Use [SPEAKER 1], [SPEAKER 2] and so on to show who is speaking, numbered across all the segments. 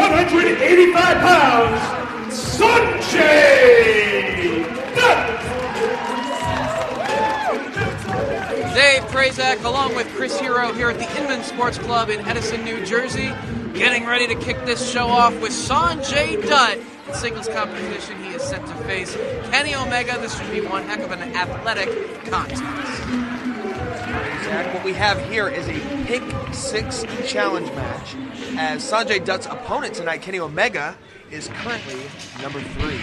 [SPEAKER 1] 185 pounds, Sonjay Dutt.
[SPEAKER 2] Dave Prazak, along with Chris Hero here at the Inman Sports Club in Edison, New Jersey, getting ready to kick this show off with Sonjay Dutt. In singles competition, he is set to face Kenny Omega. This should be one heck of an athletic contest.
[SPEAKER 3] Zach, what we have here is a Pick 6 challenge match, as Sonjay Dutt's opponent tonight, Kenny Omega, is currently number 3.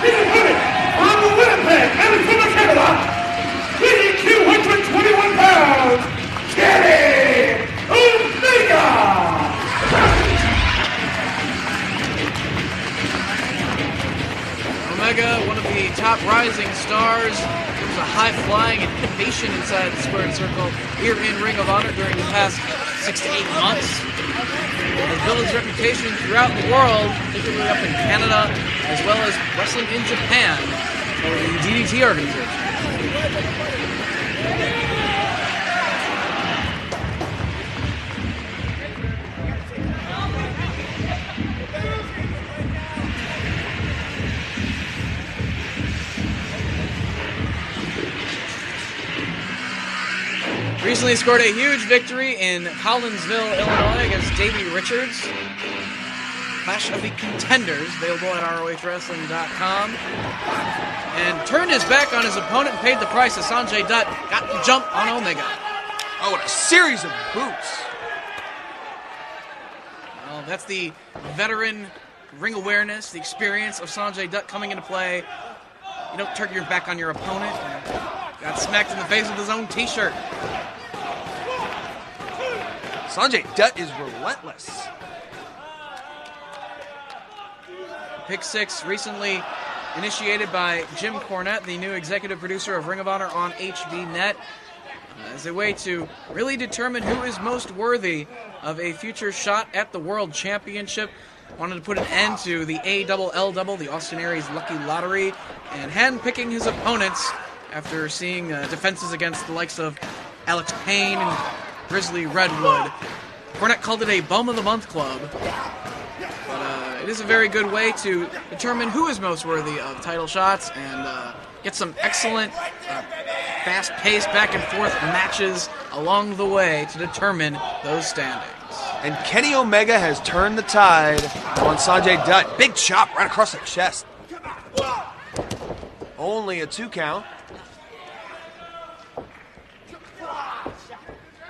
[SPEAKER 1] His opponent from Winnipeg, Manitoba, Canada, weighing 221 pounds, Kenny Omega.
[SPEAKER 2] Omega, one of the top rising stars, there was a high-flying and innovation inside the squared circle here in Ring of Honor during the past 6 to 8 months. Has built his reputation throughout the world, particularly up in Canada, as well as wrestling in Japan for the DDT organization. Recently scored a huge victory in Collinsville, Illinois against Davey Richards. Clash of the Contenders, available at ROHWrestling.com. And turned his back on his opponent and paid the price as Sonjay Dutt got the jump on Omega.
[SPEAKER 3] Oh, and a series of boots.
[SPEAKER 2] Well, that's the veteran ring awareness, the experience of Sonjay Dutt coming into play. You don't turn your back on your opponent. Got smacked in the face with his own t-shirt.
[SPEAKER 3] Sonjay Dutt is relentless.
[SPEAKER 2] Pick 6 recently initiated by Jim Cornette, the new executive producer of Ring of Honor on HBNet, as a way to really determine who is most worthy of a future shot at the World Championship. Wanted to put an end to the A-double-L-double, the Austin Aries Lucky Lottery, and handpicking his opponents after seeing defenses against the likes of Alex Payne and Grizzly Redwood. Cornette called it a Bum of the Month club. But it is a very good way to determine who is most worthy of title shots and get some excellent, fast-paced, back-and-forth matches along the way to determine those standings.
[SPEAKER 3] And Kenny Omega has turned the tide on Sonjay Dutt. Big chop right across the chest. Only a 2 count.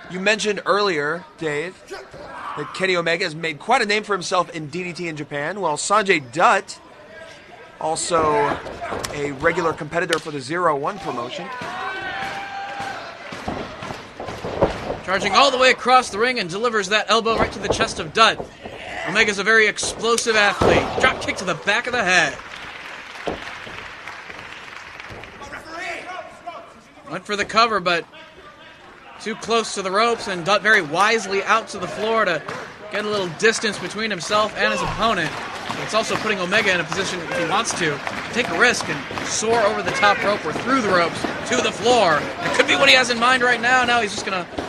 [SPEAKER 3] You mentioned earlier, Dave, that Kenny Omega has made quite a name for himself in DDT in Japan, while Sonjay Dutt, also a regular competitor for the 0-1 promotion.
[SPEAKER 2] Charging all the way across the ring and delivers that elbow right to the chest of Dutt. Omega's a very explosive athlete. Drop kick to the back of the head. Went for the cover, but too close to the ropes, and Dutt very wisely out to the floor to get a little distance between himself and his opponent. It's also putting Omega in a position, if he wants to, take a risk and soar over the top rope or through the ropes to the floor. It could be what he has in mind right now. Now he's just going to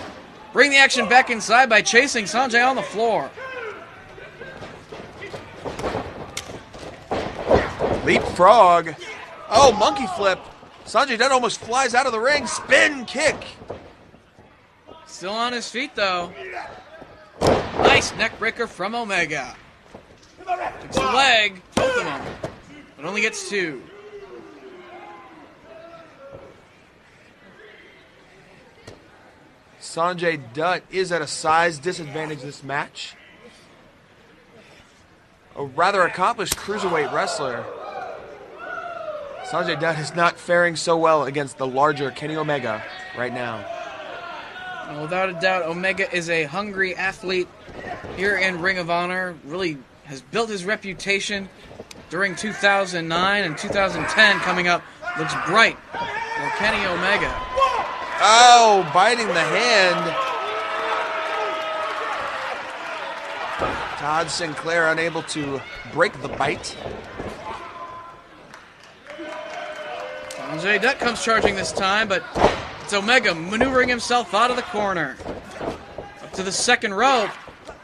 [SPEAKER 2] bring the action back inside by chasing Sonjay on the floor.
[SPEAKER 3] Leapfrog. Oh, monkey flip. Sonjay Dutt almost flies out of the ring. Spin kick.
[SPEAKER 2] Still on his feet, though. Nice neck breaker from Omega. Takes a leg, both of them, but only gets 2.
[SPEAKER 3] Sonjay Dutt is at a size disadvantage this match. A rather accomplished cruiserweight wrestler. Sonjay Dutt is not faring so well against the larger Kenny Omega right now.
[SPEAKER 2] Well, without a doubt, Omega is a hungry athlete here in Ring of Honor. Really has built his reputation during 2009 and 2010 coming up. Looks bright for Kenny Omega.
[SPEAKER 3] Oh, biting the hand. Todd Sinclair unable to break the bite.
[SPEAKER 2] Sonjay Dutt comes charging this time, but it's Omega maneuvering himself out of the corner. Up to the second rope.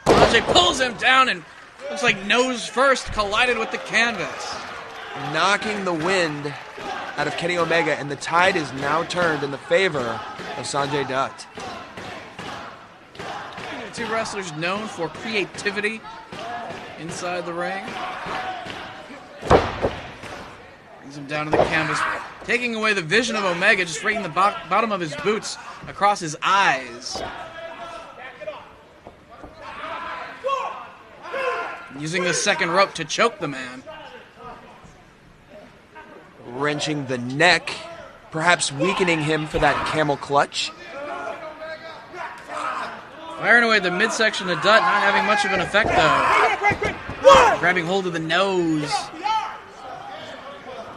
[SPEAKER 2] Sonjay pulls him down and looks like nose first collided with the canvas.
[SPEAKER 3] Knocking the wind out of Kenny Omega, and the tide is now turned in the favor of Sonjay Dutt.
[SPEAKER 2] The two wrestlers known for creativity inside the ring. Brings him down to the canvas, taking away the vision of Omega, just raking the bottom of his boots across his eyes. Using the second rope to choke the man.
[SPEAKER 3] Wrenching the neck, perhaps weakening him for that camel clutch.
[SPEAKER 2] Firing away the midsection of Dutt, not having much of an effect though. Grabbing hold of the nose.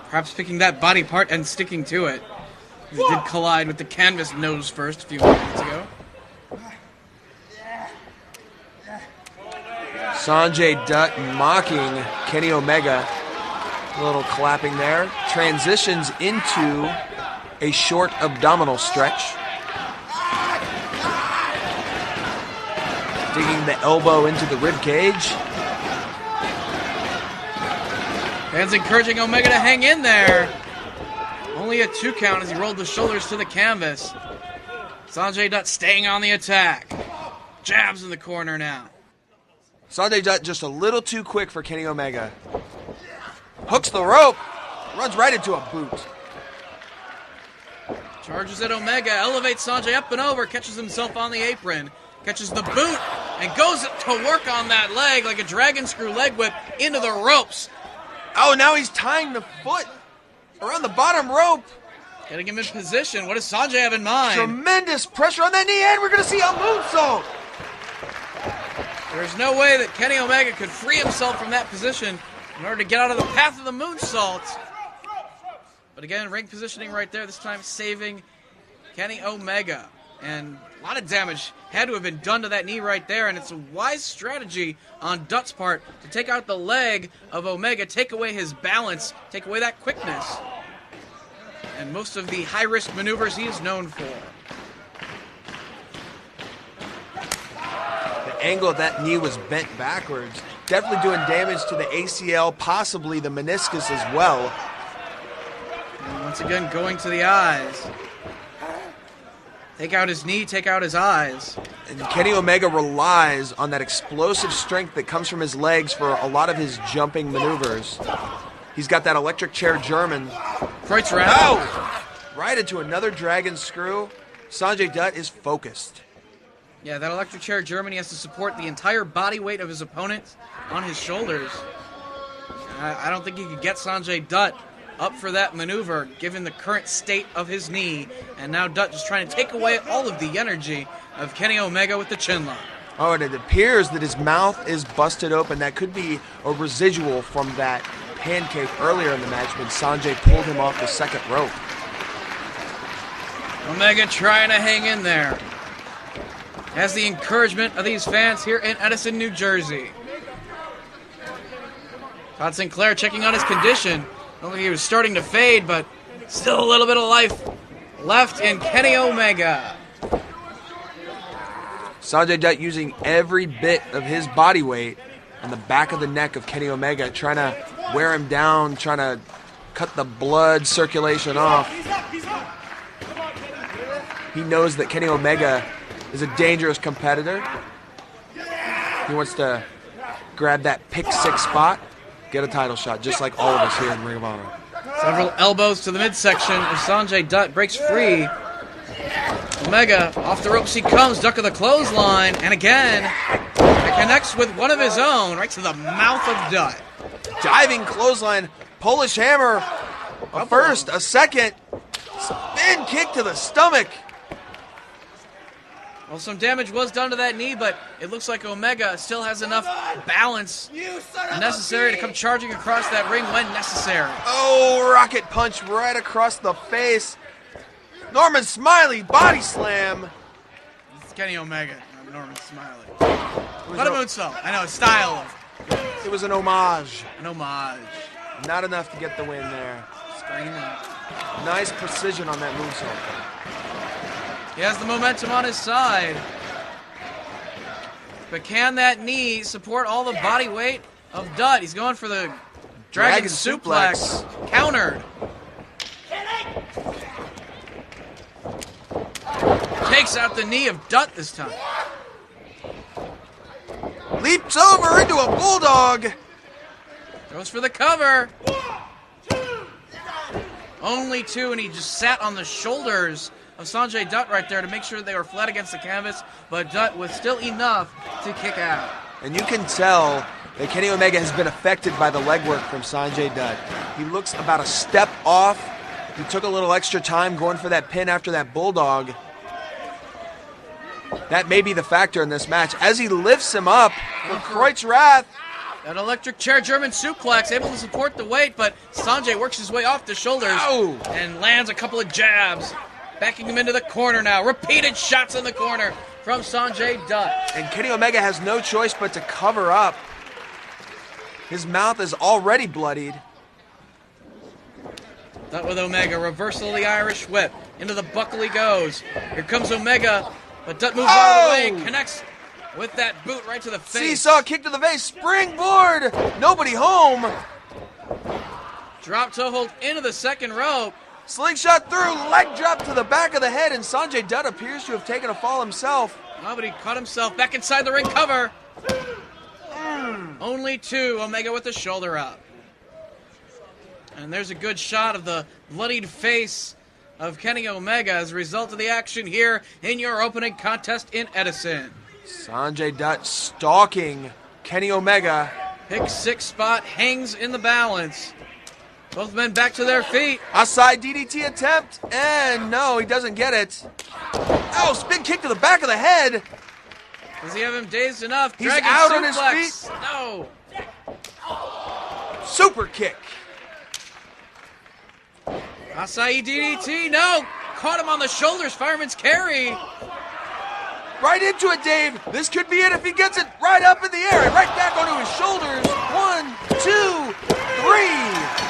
[SPEAKER 2] Perhaps picking that body part and sticking to it. He did collide with the canvas nose first a few minutes ago.
[SPEAKER 3] Sonjay Dutt mocking Kenny Omega. A little clapping there. Transitions into a short abdominal stretch. Digging the elbow into the rib cage.
[SPEAKER 2] Fans encouraging Omega to hang in there. Only a 2 count as he rolled the shoulders to the canvas. Sonjay Dutt staying on the attack. Jabs in the corner now.
[SPEAKER 3] Sonjay Dutt just a little too quick for Kenny Omega. Hooks the rope. Runs right into a boot.
[SPEAKER 2] Charges at Omega. Elevates Sonjay up and over. Catches himself on the apron. Catches the boot. And goes to work on that leg like a dragon screw leg whip into the ropes.
[SPEAKER 3] Oh, now he's tying the foot around the bottom rope.
[SPEAKER 2] Getting him in position. What does Sonjay have in mind?
[SPEAKER 3] Tremendous pressure on that knee, and we're going to see a moonsault.
[SPEAKER 2] There's no way that Kenny Omega could free himself from that position in order to get out of the path of the moonsault. But again, ring positioning right there, this time saving Kenny Omega. And a lot of damage had to have been done to that knee right there, and it's a wise strategy on Dutt's part to take out the leg of Omega, take away his balance, take away that quickness. And most of the high-risk maneuvers he is known for.
[SPEAKER 3] The angle of that knee was bent backwards. Definitely doing damage to the ACL, possibly the meniscus as well.
[SPEAKER 2] And once again, going to the eyes. Take out his knee, take out his eyes.
[SPEAKER 3] And Kenny Omega relies on that explosive strength that comes from his legs for a lot of his jumping maneuvers. He's got that electric chair German.
[SPEAKER 2] Kreutzrad.
[SPEAKER 3] Oh! Right into another dragon screw. Sonjay Dutt is focused.
[SPEAKER 2] Yeah, that electric chair German, he has to support the entire body weight of his opponent on his shoulders. I don't think he could get Sonjay Dutt up for that maneuver, given the current state of his knee. And now Dutt just trying to take away all of the energy of Kenny Omega with the chin lock.
[SPEAKER 3] Oh, and it appears that his mouth is busted open. That could be a residual from that pancake earlier in the match when Sonjay pulled him off the second rope.
[SPEAKER 2] Omega trying to hang in there. Has the encouragement of these fans here in Edison, New Jersey. Todd Sinclair checking on his condition. I don't think he was starting to fade, but still a little bit of life left in Kenny Omega.
[SPEAKER 3] Sonjay Dutt using every bit of his body weight on the back of the neck of Kenny Omega, trying to wear him down, trying to cut the blood circulation off. He knows that Kenny Omega is a dangerous competitor. He wants to grab that pick 6 spot, get a title shot, just like all of us here in Ring of Honor.
[SPEAKER 2] Several elbows to the midsection as Sonjay Dutt breaks free. Omega, off the ropes he comes, duck of the clothesline, and again, it connects with one of his own, right to the mouth of Dutt.
[SPEAKER 3] Diving clothesline, Polish hammer, a first, a second, spin kick to the stomach.
[SPEAKER 2] Well, some damage was done to that knee, but it looks like Omega still has enough balance necessary to come charging across that ring when necessary.
[SPEAKER 3] Oh, rocket punch right across the face. Norman Smiley, body slam.
[SPEAKER 2] It's Kenny Omega, not Norman Smiley. What a moonsault. I know, style.
[SPEAKER 3] It was an homage.
[SPEAKER 2] An homage.
[SPEAKER 3] Not enough to get the win there.
[SPEAKER 2] Screaming.
[SPEAKER 3] Nice precision on that moonsault.
[SPEAKER 2] He has the momentum on his side. But can that knee support all the body weight of Dutt? He's going for the Dragon suplex. Countered. Takes out the knee of Dutt this time.
[SPEAKER 3] Leaps over into a bulldog.
[SPEAKER 2] Goes for the cover. Only two, and he just sat on the shoulders of Sonjay Dutt right there to make sure they were flat against the canvas, but Dutt was still enough to kick out.
[SPEAKER 3] And you can tell that Kenny Omega has been affected by the legwork from Sonjay Dutt. He looks about a step off. He took a little extra time going for that pin after that bulldog. That may be the factor in this match. As he lifts him up for Kreutz Wrath.
[SPEAKER 2] An electric chair German suplex, able to support the weight, but Sonjay works his way off the shoulders and lands a couple of jabs. Backing him into the corner now. Repeated shots in the corner from Sonjay Dutt.
[SPEAKER 3] And Kenny Omega has no choice but to cover up. His mouth is already bloodied.
[SPEAKER 2] Dutt with Omega, reversal of the Irish whip. Into the buckle he goes. Here comes Omega, but Dutt moves out of the way and connects with that boot right to the face.
[SPEAKER 3] Seesaw kick to the face, springboard, nobody home.
[SPEAKER 2] Drop toe hold into the second rope.
[SPEAKER 3] Slingshot through, leg drop to the back of the head, and Sonjay Dutt appears to have taken a fall himself.
[SPEAKER 2] Oh, but he caught himself back inside the ring cover. Only two, Omega with the shoulder up. And there's a good shot of the bloodied face of Kenny Omega as a result of the action here in your opening contest in Edison.
[SPEAKER 3] Sonjay Dutt stalking Kenny Omega.
[SPEAKER 2] Pick six spot hangs in the balance. Both men back to their feet.
[SPEAKER 3] A side DDT attempt, and no, he doesn't get it. Oh, spin kick to the back of the head.
[SPEAKER 2] Does he have him dazed enough?
[SPEAKER 3] He's
[SPEAKER 2] Dragon
[SPEAKER 3] out
[SPEAKER 2] suplex.
[SPEAKER 3] on his feet.
[SPEAKER 2] No.
[SPEAKER 3] Super kick.
[SPEAKER 2] Acai DDT, no. Caught him on the shoulders, fireman's carry.
[SPEAKER 3] Right into it, Dave. This could be it if he gets it right up in the air and right back onto his shoulders. 1, 2, 3.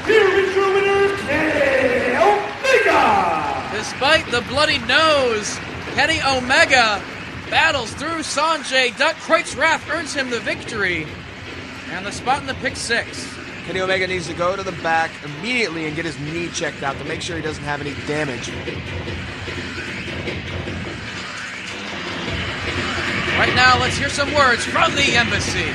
[SPEAKER 1] Here is your winner, Kenny Omega!
[SPEAKER 2] Despite the bloody nose, Kenny Omega battles through Sonjay Dutt. Kreutz Wrath earns him the victory. And the spot in the pick six.
[SPEAKER 3] Kenny Omega needs to go to the back immediately and get his knee checked out to make sure he doesn't have any damage.
[SPEAKER 2] Right now, let's hear some words from the embassy.